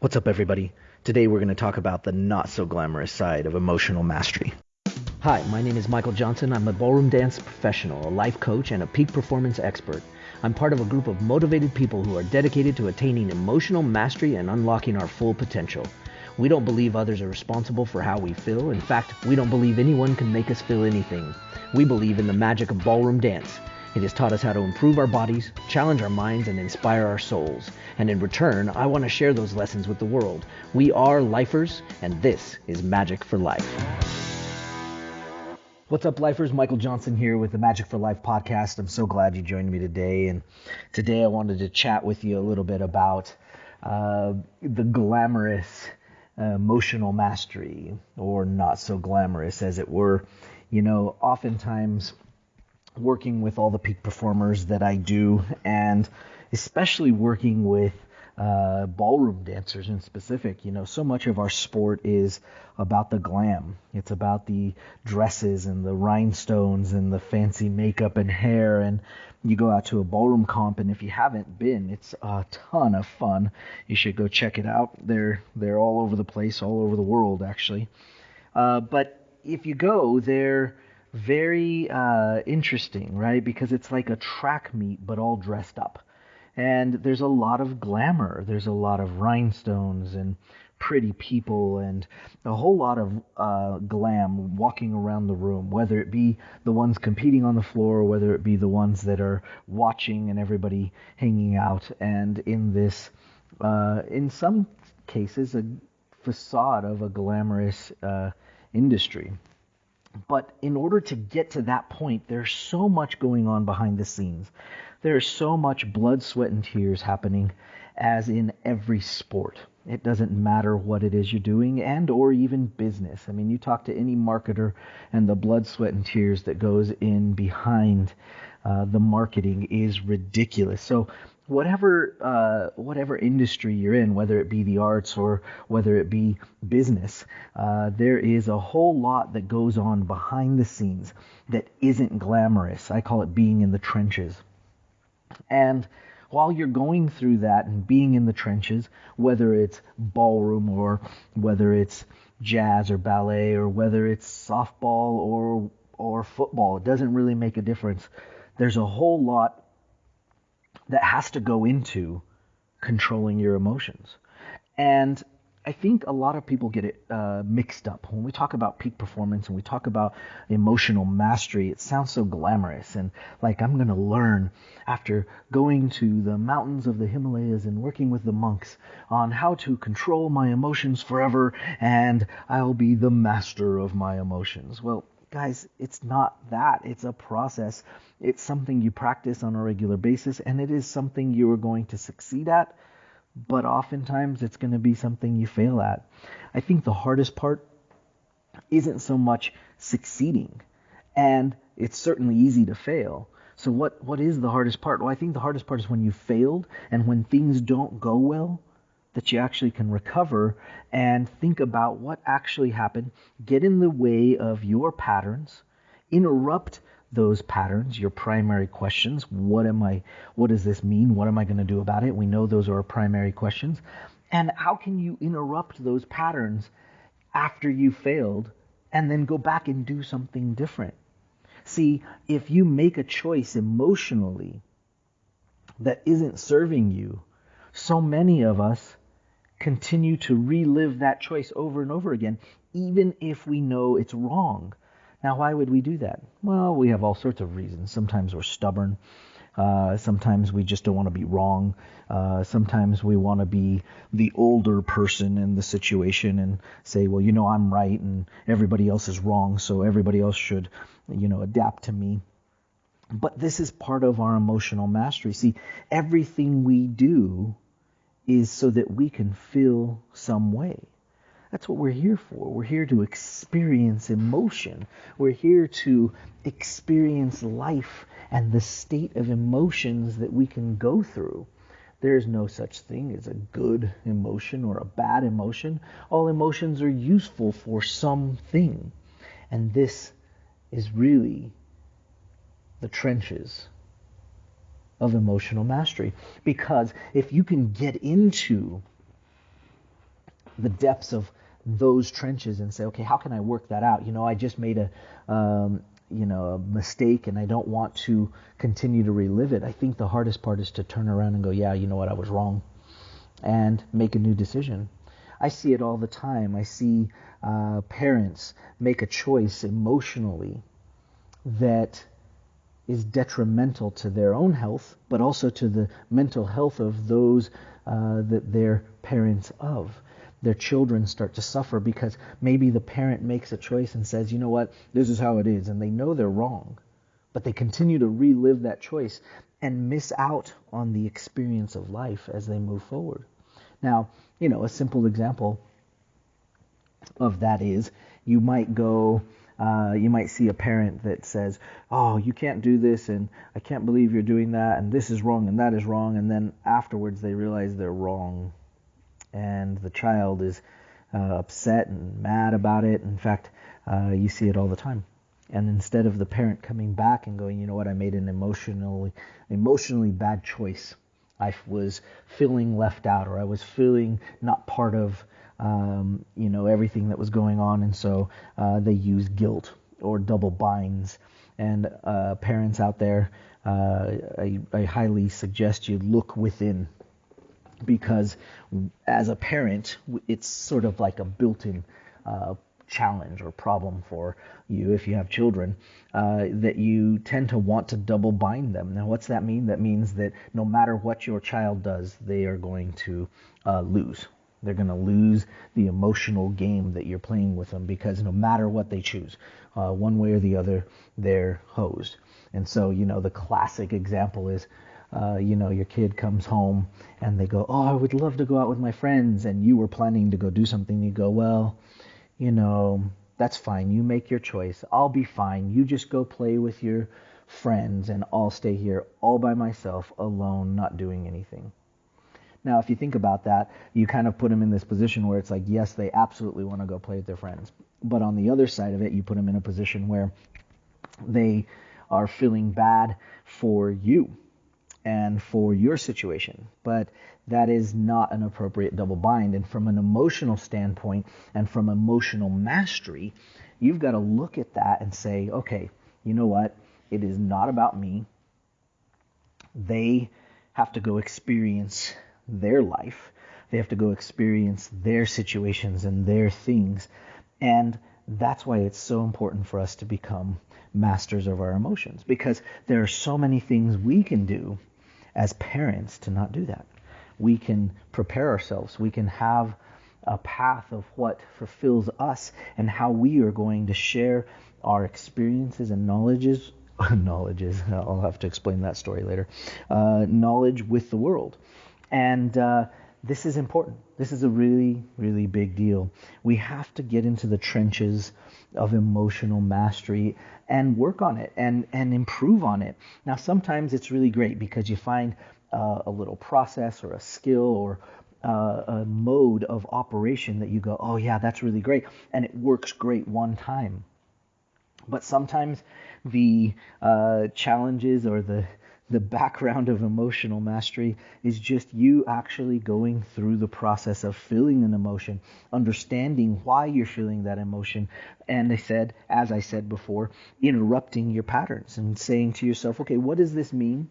What's up, everybody? Today we're going to talk about the not so glamorous side of emotional mastery. Hi, my name is Michael Johnson. I'm a ballroom dance professional, a life coach, and a peak performance expert. I'm part of a group of motivated people who are dedicated to attaining emotional mastery and unlocking our full potential. We don't believe others are responsible for how we feel. In fact, we don't believe anyone can make us feel anything. We believe in the magic of ballroom dance. It has taught us how to improve our bodies, challenge our minds, and inspire our souls. And in return, I want to share those lessons with the world. We are lifers, and this is Magic for Life. What's up, lifers? Michael Johnson here with the Magic for Life podcast. I'm so glad you joined me today. And today I wanted to chat with you a little bit about the glamorous emotional mastery, or not so glamorous, as it were. You know, oftentimes working with all the peak performers that I do, and especially working with ballroom dancers in specific, you know, so much of our sport is about the glam. It's about the dresses and the rhinestones and the fancy makeup and hair. And you go out to a ballroom comp, and if you haven't been, it's a ton of fun. You should go check it out. They're all over the place, all over the world, actually. But if you go, they're very interesting, right? Because it's like a track meet, but all dressed up. And there's a lot of glamour. There's a lot of rhinestones and pretty people and a whole lot of glam walking around the room, whether it be the ones competing on the floor or whether it be the ones that are watching and everybody hanging out. And in this, in some cases, a facade of a glamorous industry. But in order to get to that point, there's so much going on behind the scenes. There's so much blood, sweat, and tears happening, as in every sport. It doesn't matter what it is you're doing, and or even business. I mean, you talk to any marketer, and the blood, sweat, and tears that goes in behind the marketing is ridiculous. So whatever industry you're in, whether it be the arts or whether it be business, there is a whole lot that goes on behind the scenes that isn't glamorous. I call it being in the trenches. And while you're going through that and being in the trenches, whether it's ballroom or whether it's jazz or ballet or whether it's softball or football, it doesn't really make a difference. There's a whole lot that has to go into controlling your emotions. And I think a lot of people get it mixed up. When we talk about peak performance and we talk about emotional mastery, it sounds so glamorous and like I'm going to learn after going to the mountains of the Himalayas and working with the monks on how to control my emotions forever, and I'll be the master of my emotions. Well, guys, it's not that. It's a process. It's something you practice on a regular basis, and it is something you are going to succeed at, but oftentimes it's going to be something you fail at. I think the hardest part isn't so much succeeding, and it's certainly easy to fail. So what is the hardest part? Well, I think the hardest part is when you failed and when things don't go well, that you actually can recover and think about what actually happened, get in the way of your patterns, interrupt those patterns, your primary questions. What does this mean? What am I going to do about it? We know those are our primary questions. And how can you interrupt those patterns after you failed and then go back and do something different? See, if you make a choice emotionally that isn't serving you, so many of us continue to relive that choice over and over again, even if we know it's wrong. Now, why would we do that? Well, we have all sorts of reasons. Sometimes we're stubborn. Sometimes we just don't want to be wrong. Sometimes we want to be the older person in the situation and say, well, I'm right and everybody else is wrong, so everybody else should, adapt to me. But this is part of our emotional mastery. See, everything we do is so that we can feel some way. That's what we're here for. We're here to experience emotion. We're here to experience life and the state of emotions that we can go through. There's no such thing as a good emotion or a bad emotion. All emotions are useful for something. And this is really the trenches of emotional mastery. Because if you can get into the depths of those trenches and say, okay, how can I work that out? I just made a mistake and I don't want to continue to relive it. I think the hardest part is to turn around and go, yeah, you know what, I was wrong, and make a new decision. I see it all the time. I see parents make a choice emotionally that is detrimental to their own health, but also to the mental health of those that they're parents of. Their children start to suffer because maybe the parent makes a choice and says, you know what, this is how it is, and they know they're wrong, but they continue to relive that choice and miss out on the experience of life as they move forward. Now, a simple example of that is you might see a parent that says, oh, you can't do this, and I can't believe you're doing that, and this is wrong, and that is wrong, and then afterwards they realize they're wrong. And the child is upset and mad about it. In fact, you see it all the time. And instead of the parent coming back and going, you know what, I made an emotionally bad choice. I was feeling left out, or I was feeling not part of, everything that was going on. And so they use guilt or double binds. And parents out there, I highly suggest you look within. Because as a parent, it's sort of like a built-in challenge or problem for you if you have children, that you tend to want to double bind them. Now, what's that mean? That means that no matter what your child does, they are going to lose. They're going to lose the emotional game that you're playing with them, because no matter what they choose, one way or the other, they're hosed. And so, the classic example is, your kid comes home and they go, oh, I would love to go out with my friends. And you were planning to go do something. You go, well, that's fine. You make your choice. I'll be fine. You just go play with your friends and I'll stay here all by myself, alone, not doing anything. Now, if you think about that, you kind of put them in this position where it's like, yes, they absolutely want to go play with their friends. But on the other side of it, you put them in a position where they are feeling bad for you and for your situation. But that is not an appropriate double bind. And from an emotional standpoint and from emotional mastery, you've got to look at that and say, okay, you know what? It is not about me. They have to go experience their life. They have to go experience their situations and their things. And that's why it's so important for us to become masters of our emotions, because there are so many things we can do as parents to not do that. We can prepare ourselves. We can have a path of what fulfills us and how we are going to share our experiences and knowledges. I'll have to explain that story later. Knowledge with the world. And this is important. This is a really, really big deal. We have to get into the trenches of emotional mastery and work on it and improve on it. Now, sometimes it's really great because you find a little process or a skill or a mode of operation that you go, oh yeah, that's really great. And it works great one time. But sometimes the challenges or the background of emotional mastery is just you actually going through the process of feeling an emotion, understanding why you're feeling that emotion, and as I said before, interrupting your patterns and saying to yourself, okay, what does this mean?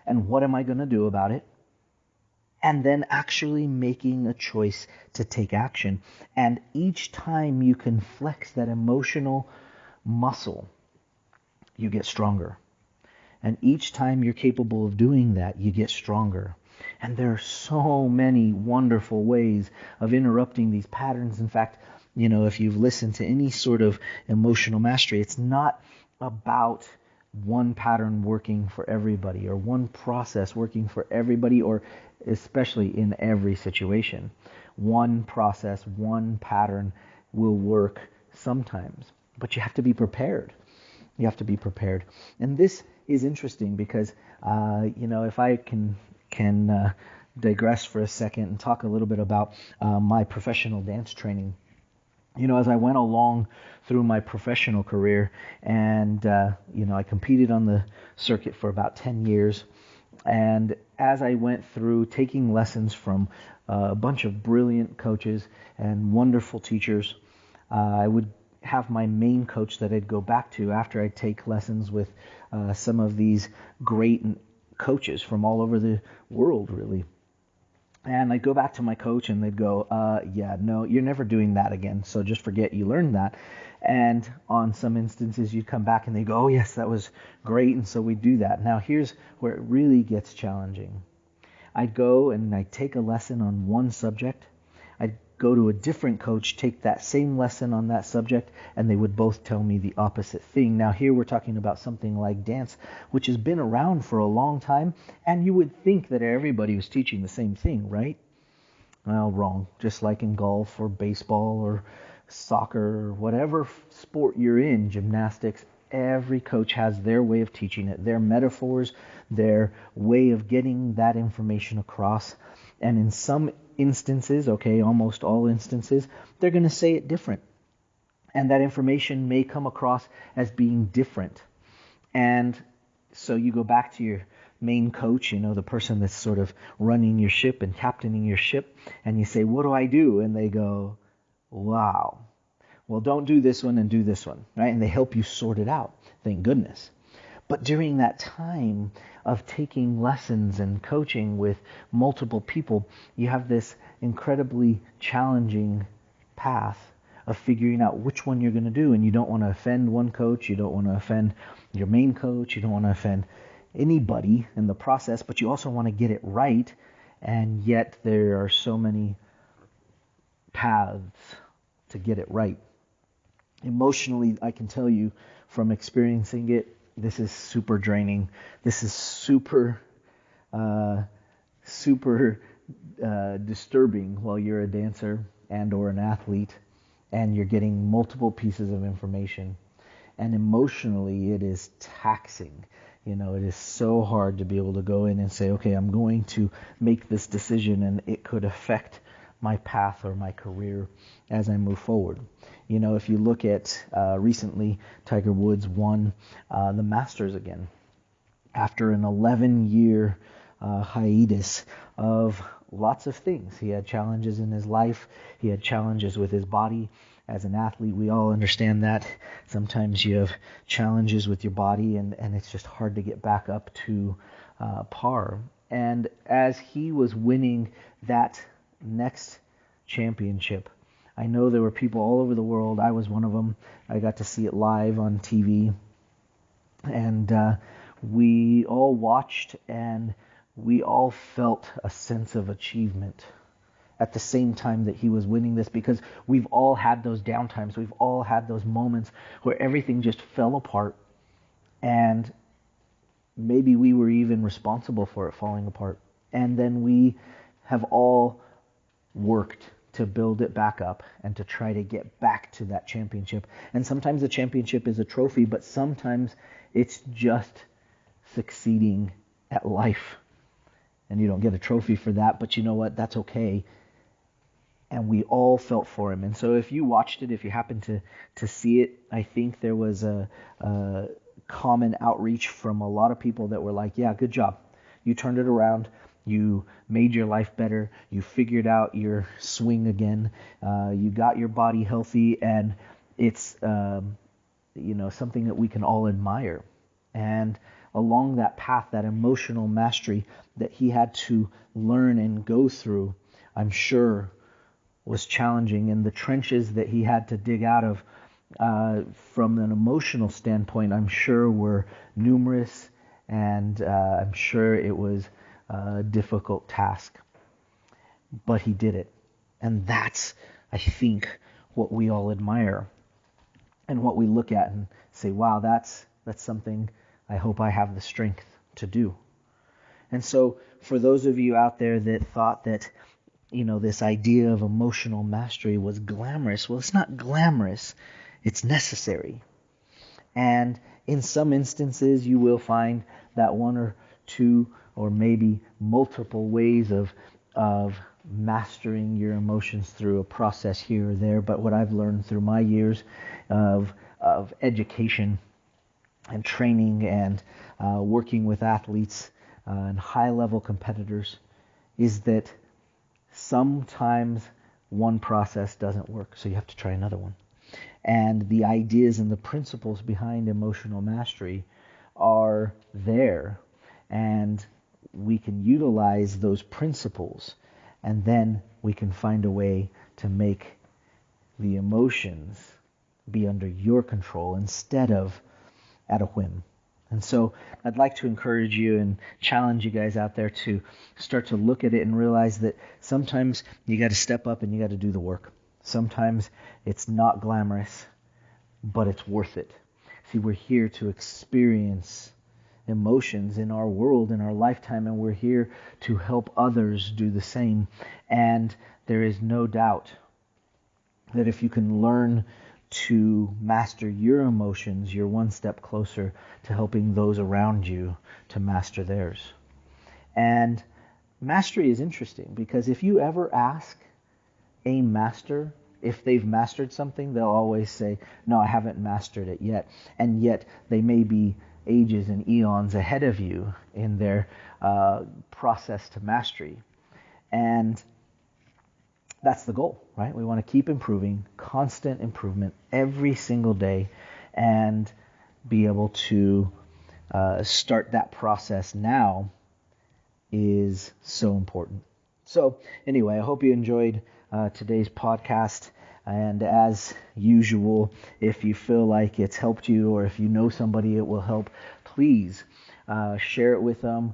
And what am I going to do about it? And then actually making a choice to take action. And each time you can flex that emotional muscle, you get stronger. And each time you're capable of doing that, you get stronger. And there are so many wonderful ways of interrupting these patterns. In fact, if you've listened to any sort of emotional mastery, it's not about one pattern working for everybody or one process working for everybody, or especially in every situation. One process, one pattern will work sometimes, but you have to be prepared. You have to be prepared. And this is interesting because, if I can digress for a second and talk a little bit about my professional dance training. As I went along through my professional career and, I competed on the circuit for about 10 years. And as I went through taking lessons from a bunch of brilliant coaches and wonderful teachers, I would have my main coach that I'd go back to after I'd take lessons with some of these great coaches from all over the world, really. And I'd go back to my coach and they'd go, yeah, no, you're never doing that again. So just forget you learned that. And on some instances, you'd come back and they'd go, oh, yes, that was great. And so we'd do that. Now, here's where it really gets challenging. I'd go and I'd take a lesson on one subject. I'd go to a different coach, take that same lesson on that subject, and they would both tell me the opposite thing. Now, here we're talking about something like dance, which has been around for a long time, and you would think that everybody was teaching the same thing, right? Well, wrong. Just like in golf or baseball or soccer or whatever sport you're in, gymnastics, every coach has their way of teaching it, their metaphors, their way of getting that information across. And in some instances, okay, almost all instances, they're going to say it different. And that information may come across as being different. And so you go back to your main coach, the person that's sort of running your ship and captaining your ship, and you say, what do I do? And they go, wow, well, don't do this one and do this one, right? And they help you sort it out, thank goodness. But during that time of taking lessons and coaching with multiple people, you have this incredibly challenging path of figuring out which one you're going to do. And you don't want to offend one coach, you don't want to offend your main coach, you don't want to offend anybody in the process, but you also want to get it right. And yet there are so many paths to get it right. Emotionally, I can tell you from experiencing it, this is super draining. This is super disturbing while you're a dancer and or an athlete and you're getting multiple pieces of information. And emotionally, it is taxing. It is so hard to be able to go in and say, okay, I'm going to make this decision and it could affect my path or my career as I move forward. If you look at recently, Tiger Woods won the Masters again after an 11-year hiatus of lots of things. He had challenges in his life. He had challenges with his body. As an athlete, we all understand that. Sometimes you have challenges with your body and it's just hard to get back up to par. And as he was winning that next championship, I know there were people all over the world. I was one of them. I got to see it live on TV. And we all watched and we all felt a sense of achievement at the same time that he was winning this, because we've all had those downtimes. We've all had those moments where everything just fell apart. And maybe we were even responsible for it falling apart. And then we have all worked to build it back up and to try to get back to that championship. And sometimes the championship is a trophy, but sometimes it's just succeeding at life. And you don't get a trophy for that, but you know what? That's okay. And we all felt for him. And so if you watched it, if you happened to see it, I think there was a common outreach from a lot of people that were like, yeah, good job. You turned it around. You made your life better. You figured out your swing again. You got your body healthy, and it's something that we can all admire. And along that path, that emotional mastery that he had to learn and go through, I'm sure was challenging. And the trenches that he had to dig out of from an emotional standpoint, I'm sure were numerous, and I'm sure it was a difficult task, but he did it. And that's, I think, what we all admire and what we look at and say, wow, that's something I hope I have the strength to do. And so for those of you out there that thought that, this idea of emotional mastery was glamorous, well, it's not glamorous, it's necessary. And in some instances, you will find that one or two or maybe multiple ways of mastering your emotions through a process here or there. But what I've learned through my years of education and training and working with athletes and high-level competitors is that sometimes one process doesn't work, so you have to try another one. And the ideas and the principles behind emotional mastery are there, and we can utilize those principles, and then we can find a way to make the emotions be under your control instead of at a whim. And so I'd like to encourage you and challenge you guys out there to start to look at it and realize that sometimes you got to step up and you got to do the work. Sometimes it's not glamorous, but it's worth it. See, we're here to experience emotions in our world, in our lifetime, and we're here to help others do the same. And there is no doubt that if you can learn to master your emotions, you're one step closer to helping those around you to master theirs. And mastery is interesting because if you ever ask a master if they've mastered something, they'll always say, no, I haven't mastered it yet. And yet they may be ages and eons ahead of you in their process to mastery. And that's the goal, right? We want to keep improving, constant improvement every single day, and be able to start that process now is so important. So anyway, I hope you enjoyed today's podcast. And as usual, if you feel like it's helped you or if you know somebody it will help, please share it with them.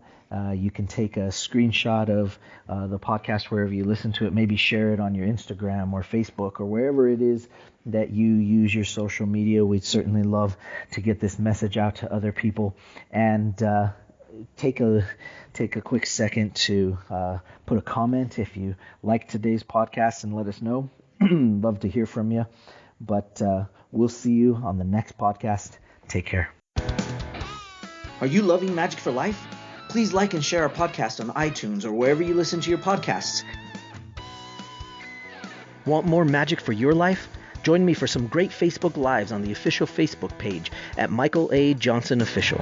You can take a screenshot of the podcast wherever you listen to it. Maybe share it on your Instagram or Facebook or wherever it is that you use your social media. We'd certainly love to get this message out to other people. And take a quick second to put a comment if you like today's podcast and let us know. Love to hear from you. But we'll see you on the next podcast. Take care. Are you loving Majic for Life? Please like and share our podcast on iTunes or wherever you listen to your podcasts. Want more Majic for your life? Join me for some great Facebook Lives on the official Facebook page at Michael A. Johnson Official.